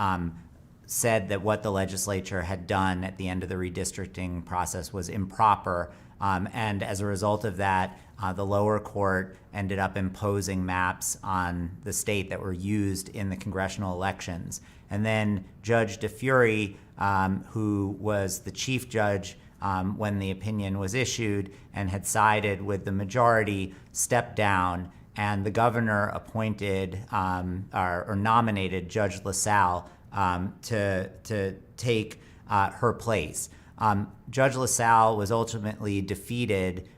said that what the legislature had done at the end of the redistricting process was improper. And as a result of that, the lower court ended up imposing maps on the state that were used in the congressional elections. And then Judge DeFury, who was the chief judge when the opinion was issued and had sided with the majority, stepped down, and the governor appointed or nominated Judge LaSalle to take her place. Judge LaSalle was ultimately defeated.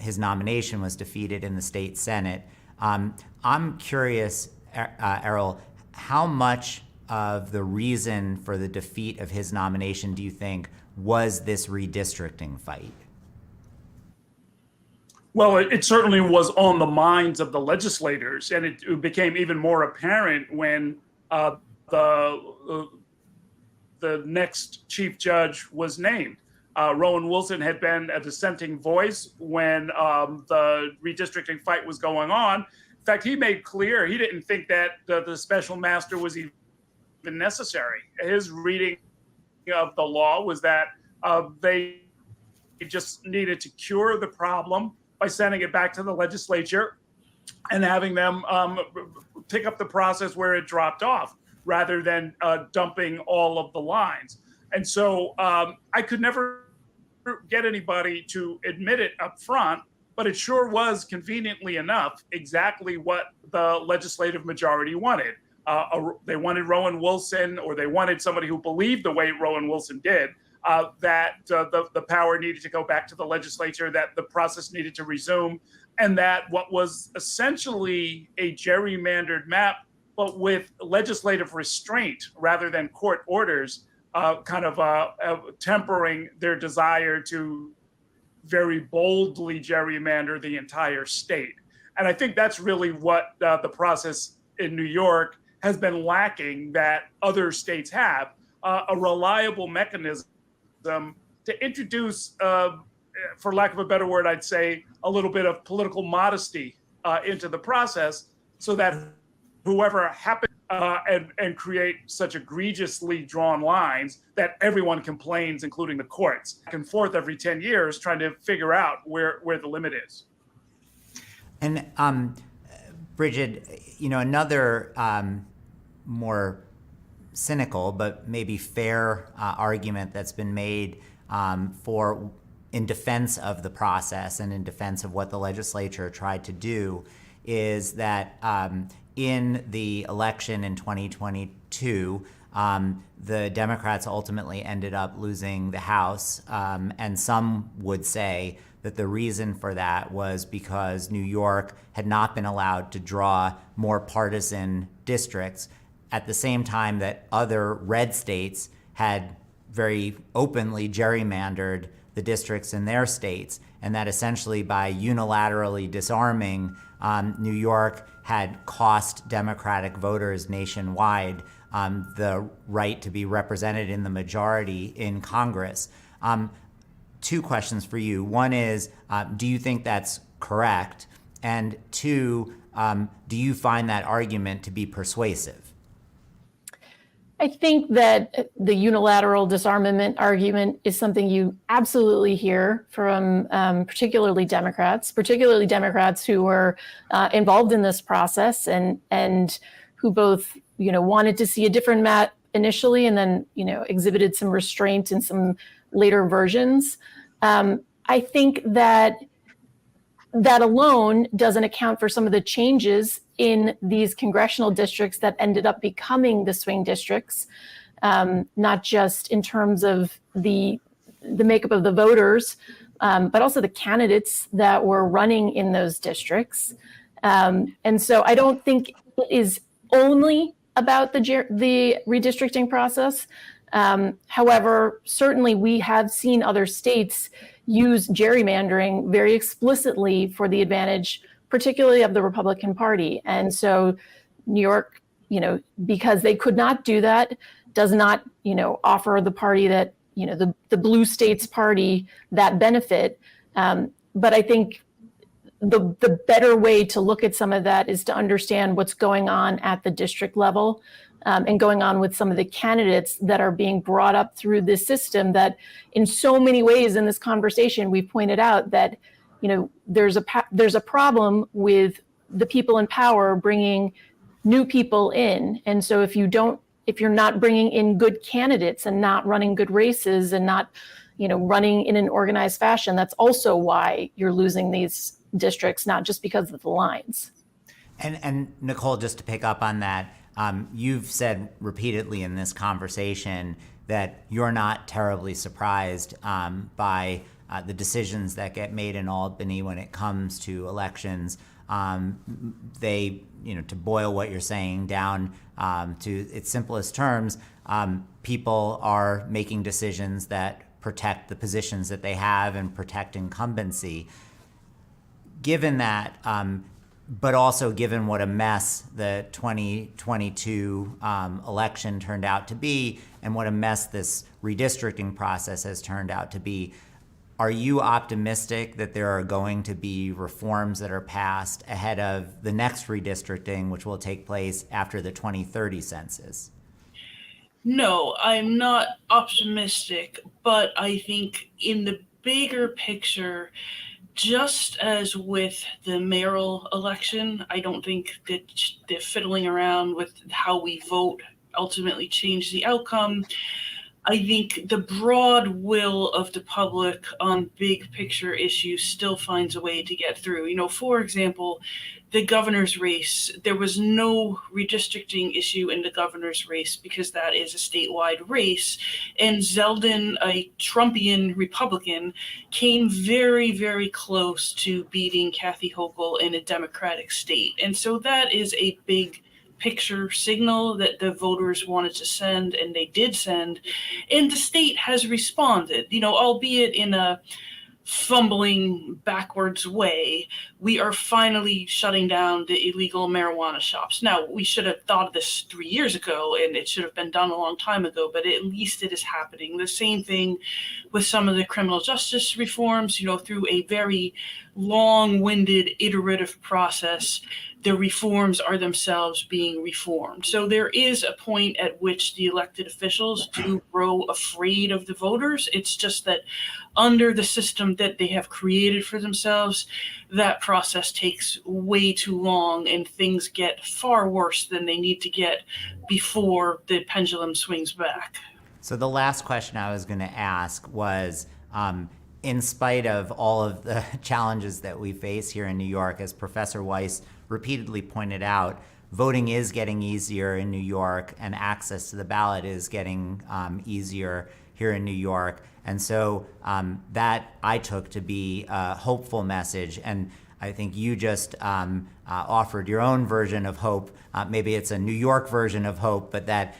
His nomination was defeated in the state Senate. I'm curious, Errol, how much of the reason for the defeat of his nomination do you think was this redistricting fight? Well, it certainly was on the minds of the legislators, and it became even more apparent when the next chief judge was named. Rowan Wilson had been a dissenting voice when the redistricting fight was going on. In fact, he made clear he didn't think that the special master was even necessary. His reading of the law was that they just needed to cure the problem by sending it back to the legislature and having them pick up the process where it dropped off, rather than dumping all of the lines. And so I could never get anybody to admit it up front, but it sure was, conveniently enough, exactly what the legislative majority wanted. They wanted Rowan Wilson, or they wanted somebody who believed the way Rowan Wilson did, that the power needed to go back to the legislature, that the process needed to resume, and that what was essentially a gerrymandered map, but with legislative restraint rather than court orders, tempering their desire to very boldly gerrymander the entire state. And I think that's really what the process in New York has been lacking, that other states have, a reliable mechanism to introduce, for lack of a better word, I'd say, a little bit of political modesty into the process, so that whoever happens and create such egregiously drawn lines that everyone complains, including the courts, back and forth every 10 years, trying to figure out where the limit is. And Brigid, another more cynical but maybe fair argument that's been made in defense of the process and in defense of what the legislature tried to do is that in the election in 2022, the Democrats ultimately ended up losing the House, and some would say that the reason for that was because New York had not been allowed to draw more partisan districts, at the same time that other red states had very openly gerrymandered the districts in their states, and that essentially by unilaterally disarming, New York had cost Democratic voters nationwide the right to be represented in the majority in Congress. Two questions for you. One is, do you think that's correct? And two, do you find that argument to be persuasive? I think that the unilateral disarmament argument is something you absolutely hear from particularly Democrats who were involved in this process and who both wanted to see a different map initially and then exhibited some restraint in some later versions. I think that alone doesn't account for some of the changes in these congressional districts that ended up becoming the swing districts, not just in terms of the makeup of the voters, but also the candidates that were running in those districts. And so I don't think it is only about the redistricting process. However, certainly we have seen other states use gerrymandering very explicitly for the advantage, particularly of the Republican Party. And so New York, because they could not do that, does not, offer the party that, the blue states party that benefit. But I think the better way to look at some of that is to understand what's going on at the district level and going on with some of the candidates that are being brought up through this system that in so many ways in this conversation, we've pointed out that, there's a problem with the people in power bringing new people in. And so if you're not bringing in good candidates and not running good races and not, running in an organized fashion, that's also why you're losing these districts, not just because of the lines. And Nicole, just to pick up on that, you've said repeatedly in this conversation that you're not terribly surprised by the decisions that get made in Albany when it comes to elections. They, to boil what you're saying down to its simplest terms, people are making decisions that protect the positions that they have and protect incumbency. Given that, but also given what a mess the 2022 election turned out to be and what a mess this redistricting process has turned out to be, are you optimistic that there are going to be reforms that are passed ahead of the next redistricting, which will take place after the 2030 census? No, I'm not optimistic, but I think in the bigger picture, just as with the mayoral election, I don't think that the fiddling around with how we vote ultimately changed the outcome. I think the broad will of the public on big picture issues still finds a way to get through. You know, for example, the governor's race, there was no redistricting issue in the governor's race because that is a statewide race. And Zeldin, a Trumpian Republican, came very, very close to beating Kathy Hochul in a Democratic state. And so that is a big picture signal that the voters wanted to send, and they did send, and the state has responded, you know, albeit in a fumbling backwards way. We are finally shutting down the illegal marijuana shops. Now, we should have thought of this 3 years ago, and it should have been done a long time ago, but at least it is happening. The same thing with some of the criminal justice reforms, you know, through a very long-winded iterative process, the reforms are themselves being reformed. So there is a point at which the elected officials do grow afraid of the voters. It's just that under the system that they have created for themselves, that process takes way too long and things get far worse than they need to get before the pendulum swings back. So the last question I was going to ask was, in spite of all of the challenges that we face here in New York, as Professor Wice repeatedly pointed out, voting is getting easier in New York, and access to the ballot is getting easier here in New York. And so that I took to be a hopeful message. And I think you just offered your own version of hope. Maybe it's a New York version of hope, but that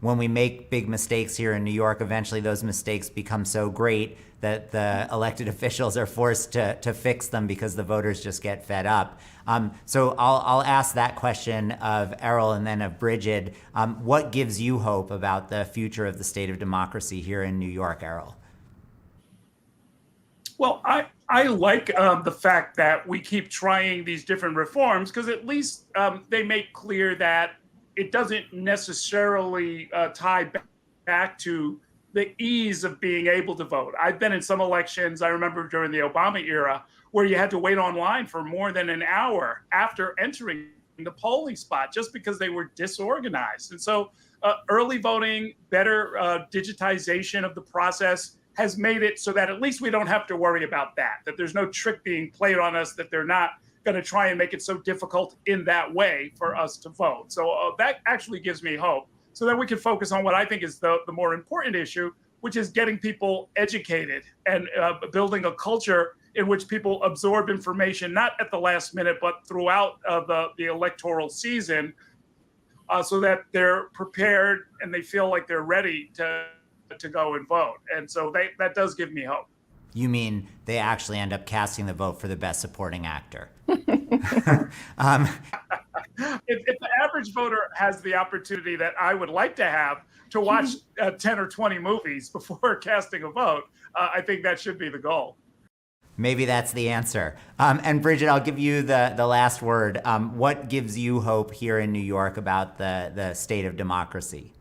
when we make big mistakes here in New York, eventually those mistakes become so great that the elected officials are forced to fix them because the voters just get fed up. So I'll ask that question of Errol and then of Brigid. What gives you hope about the future of the state of democracy here in New York, Errol? Well, I like the fact that we keep trying these different reforms, because at least they make clear that it doesn't necessarily tie back to the ease of being able to vote. I've been in some elections, I remember during the Obama era, where you had to wait online for more than an hour after entering the polling spot just because they were disorganized. And so early voting, better digitization of the process has made it so that at least we don't have to worry about that there's no trick being played on us, that they're not going to try and make it so difficult in that way for us to vote. So that actually gives me hope, so that we can focus on what I think is the more important issue, which is getting people educated and building a culture in which people absorb information, not at the last minute, but throughout the electoral season, so that they're prepared and they feel like they're ready to go and vote. And so that does give me hope. You mean they actually end up casting the vote for the best supporting actor? If the average voter has the opportunity that I would like to have to watch 10 or 20 movies before casting a vote, I think that should be the goal. Maybe that's the answer. And Brigid, I'll give you the last word. What gives you hope here in New York about the state of democracy?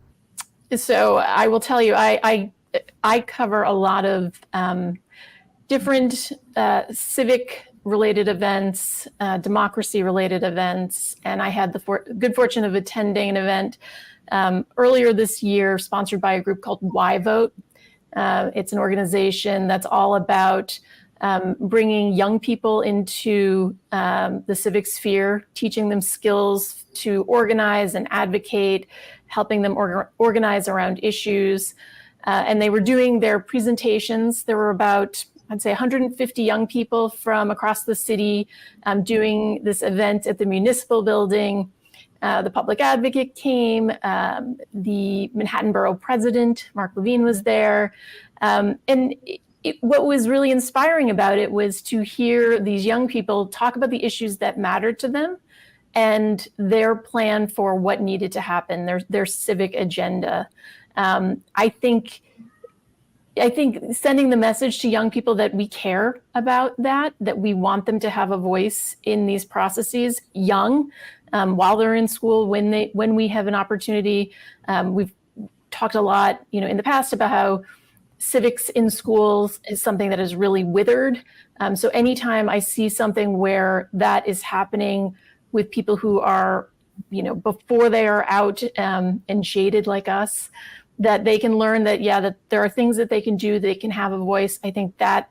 So I will tell you, I cover a lot of different civic-related events, democracy-related events, and I had the good fortune of attending an event earlier this year sponsored by a group called Why Vote. It's an organization that's all about bringing young people into the civic sphere, teaching them skills to organize and advocate, helping them organize around issues. And they were doing their presentations. There were about, I'd say, 150 young people from across the city doing this event at the municipal building. The public advocate came, the Manhattan Borough president, Mark Levine, was there. And what was really inspiring about it was to hear these young people talk about the issues that mattered to them and their plan for what needed to happen, their civic agenda. I think sending the message to young people that we care about that we want them to have a voice in these processes young, while they're in school, when we have an opportunity. We've talked a lot, in the past about how civics in schools is something that is really withered. So anytime I see something where that is happening with people who are, before they are out and jaded like us, that they can learn that, that there are things that they can do, they can have a voice. I think that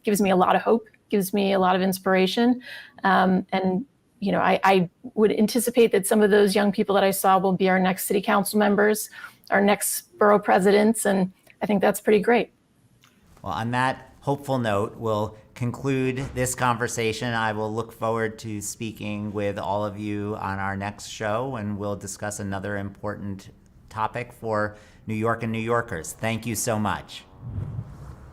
gives me a lot of hope, gives me a lot of inspiration. I would anticipate that some of those young people that I saw will be our next city council members, our next borough presidents, and I think that's pretty great. Well, on that hopeful note, we'll conclude this conversation. I will look forward to speaking with all of you on our next show, and we'll discuss another important topic for New York and New Yorkers. Thank you so much.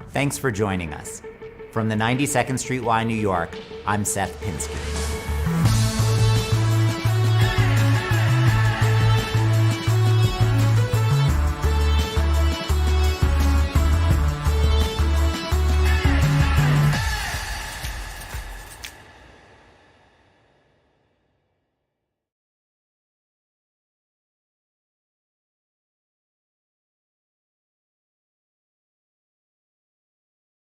Thanks for joining us. From the 92nd Street Y, New York, I'm Seth Pinsky.